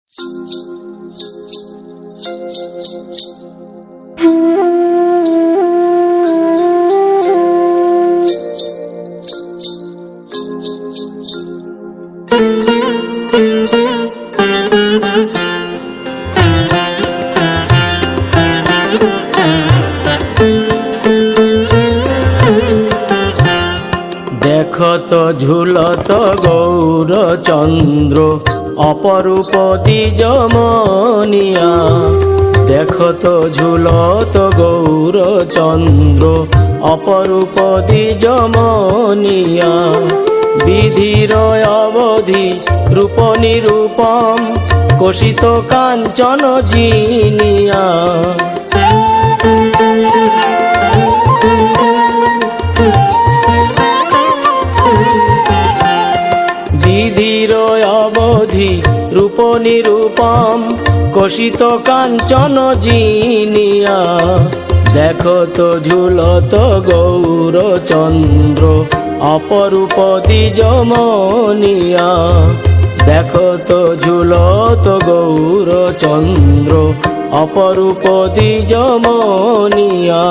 দেখত ঝুলত গৌরচন্দ্র অপরূপ দ্বিজমনিয়া। দেখত ঝুলত গৌরচন্দ্র অপরূপ দ্বিজমনিয়া। বিধির অবধি রূপ নিরূপম কোশিত কাঞ্চন জিনিয়া। বিধির অবধি রূপ নিরূপম কোশিত কাঞ্চন জিনিয়া। দেখত ঝুলত গৌরচন্দ্র অপরূপ দ্বিজমনিয়া। দেখত ঝুলত গৌরচন্দ্র অপরূপ দ্বিজমনিয়া।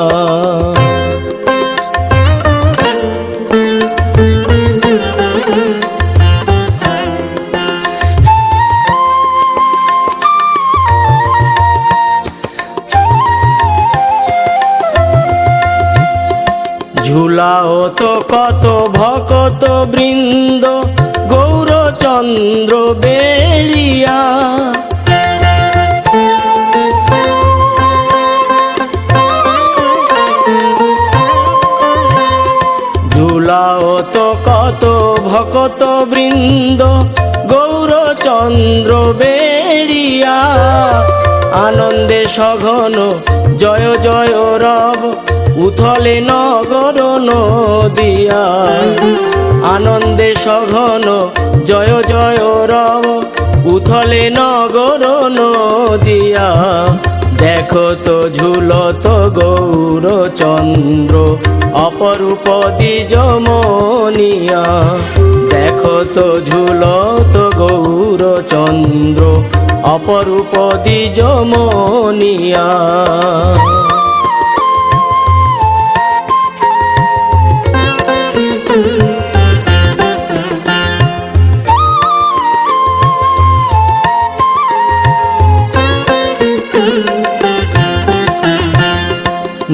ঝুলাও তো কত ভকত বৃন্দ গৌরচন্দ্র বেলিয়া। ঝুলাও তো কত ভকত বৃন্দ গৌরচন্দ্র বেলিয়া। আনন্দে সঘন জয় জয় রব উথলে নগর নদিয়া। আনন্দে সঘন জয় জয় রব উথলে নগর নদিয়া। দেখত ঝুলত গৌরচন্দ্র অপরূপ দ্বিজমনিয়া। দেখত ঝুলত গৌরচন্দ্র অপরূপ দ্বিজমনিয়া।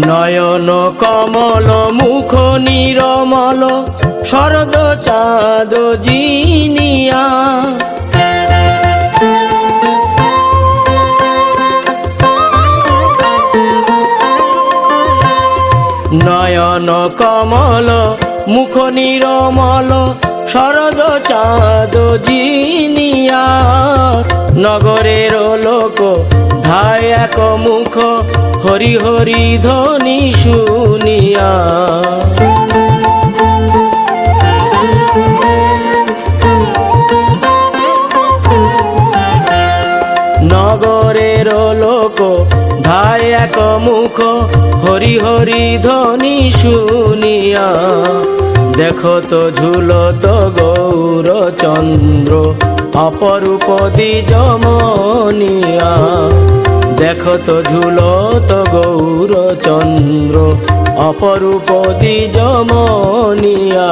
নয়ন কমল মুখ নিরমল শরদ চাঁদ জিনিয়া। নয়ন কমল মুখ নিরমল শরদ চাঁদ জিনিয়া। নগরের লোক ধায় এক মুখ হরি হরি ধ্বনি শুনিয়া। নগরের লোক ধায় এক মুখ হরি হরি ধ্বনি শুনিয়া। দেখত ঝুলত গৌরচন্দ্র অপরূপ দ্বিজমনিয়া। দেখত ঝুলত গৌরচন্দ্র অপরূপ দ্বিজমনিয়া।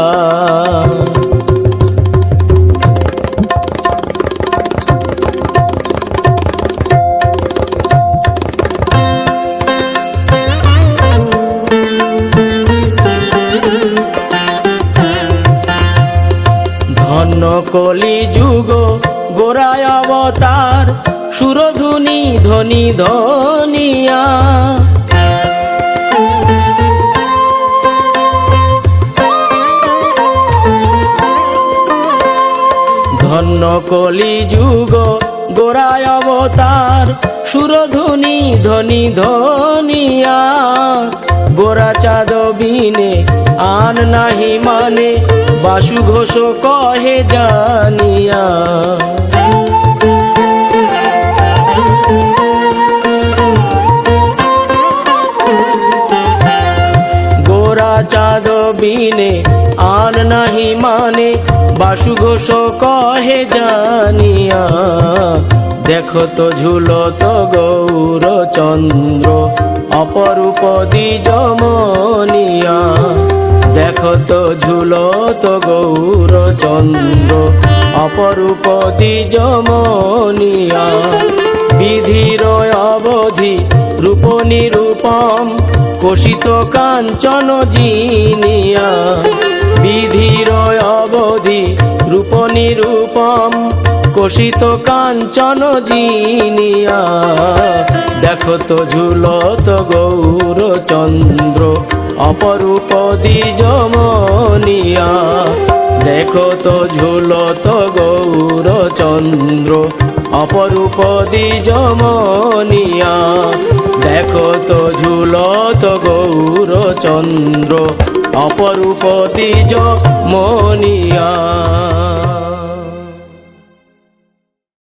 ধন্য কলি যুগ গোরায় অবতার সুরধুনি ধ্বনি ধ্বনিয়া। ধন্য কলি যুগ গোরায় অবতার সুরধুনি ধ্বনি ধ্বনিয়া। গোরা চাঁদ বিনে আন নাহি মানে বাসু ঘোষ কহে জানিয়া। গোরা চাঁদ বিনে আন নাহি মানে বাসু ঘোষ কহে জানিয়া। দেখো তো ঝুলত গৌরচন্দ্র অপরূপ দ্বিজমনিয়া। দেখো তো ঝুলত গৌরচন্দ্র অপরূপ দ্বিজমনিয়া। বিধির অবধি রূপ নিরূপম কোশিত কাঞ্চন জিনিয়া। বিধির অবধি রূপ নিরূপম কোশিত কাঞ্চন জিনিয়া। দেখো তো ঝুলত গৌরচন্দ্র অপরূপ দ্বিজমনিয়া। দেখো তো ঝুলত গৌরচন্দ্র অপরূপ দ্বিজমনিয়া। দেখো তো ঝুলত গৌরচন্দ্র অপরূপ দ্বিজমনিয়া।